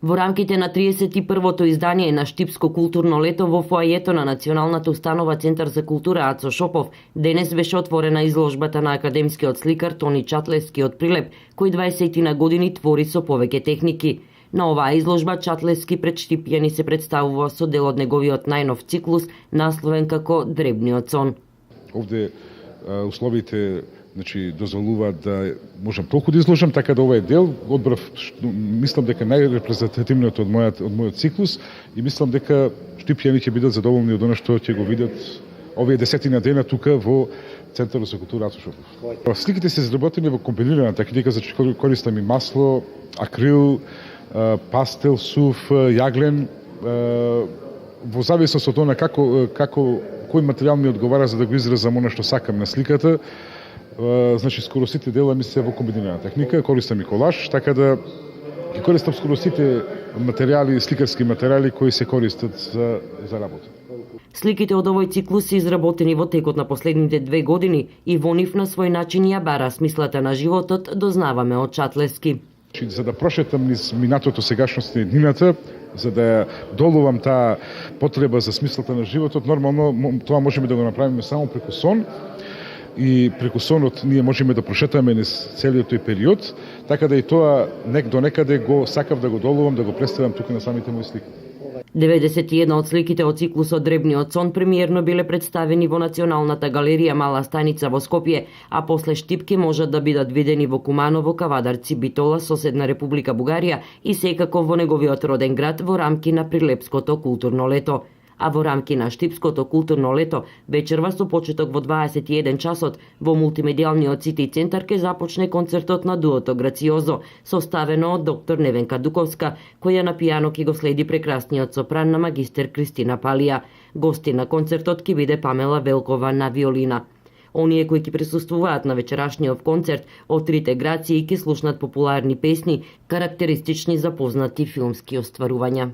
Во рамките на 31-то издание на Штипско културно лето во фоајето на Националната установа Центар за култура Ацо Шопов, денес беше отворена изложбата на академскиот сликар Тони Чатлевски од Прилеп, кој 20 години твори со повеќе техники. На оваа изложба Чатлевски пред Штипјани се представува со дел од неговиот најнов циклус, насловен како Дребниот сон. Овде условите дозволуваат да можам толку да изложам, така да овој дел одбрав, мислам дека најрепрезентативниот од мојот циклус и мислам дека Штипјани ќе бидат задоволни од она што ќе го видат овие 10 дена тука во Центарот за култура Ацо Шопов. Сликите се изработени во комбинирана техника, значи користам и масло, акрил, пастел, сув, јаглен, во зависност од она кој материјал ми одговара за да го изразам она што сакам на сликата. Значи скоро сите дела ми се во комбинирана техника, користам и колаж, така да ги користам скоро сите материјали, сликарски материјали кои се користат за работа. Сликите од овој циклус се изработени во текот на последните 2 години и во нив на свој начин ја бара смислата на животот, дознаваме од Чатлевски. За да прошетам низ минатото, сегашноста и иднината, за да долувам таа потреба за смислата на животот, нормално тоа можеме да го направиме само преку сон. И преку сонот ние можеме да прошетаме низ целиот тој период, така да и тоа до некаде го сакав да го долувам, да го представам тука на самите мои слики. 91 од сликите од циклусот Дребниот сон премиерно биле представени во Националната галерија Мала Станица во Скопје, а после Штипки можат да бидат видени во Куманово, Кавадарци, Битола, соседна Република Бугарија и секако во неговиот роден град во рамки на Прилепското културно лето. А во рамки на Штипското културно лето, вечерва со почеток во 21 часот, во мултимедијалниот Сити центар ќе започне концертот на дуото Грациозо, составено од доктор Невенка Дуковска, која на пијано ќе го следи прекрасниот сопран на магистер Кристина Палија. Гости на концертот ќе биде Памела Велкова на виолина. Оние кои ќе присуствуваат на вечерашниот концерт од трите грации ќе слушнат популарни песни, карактеристични за познати филмски остварувања.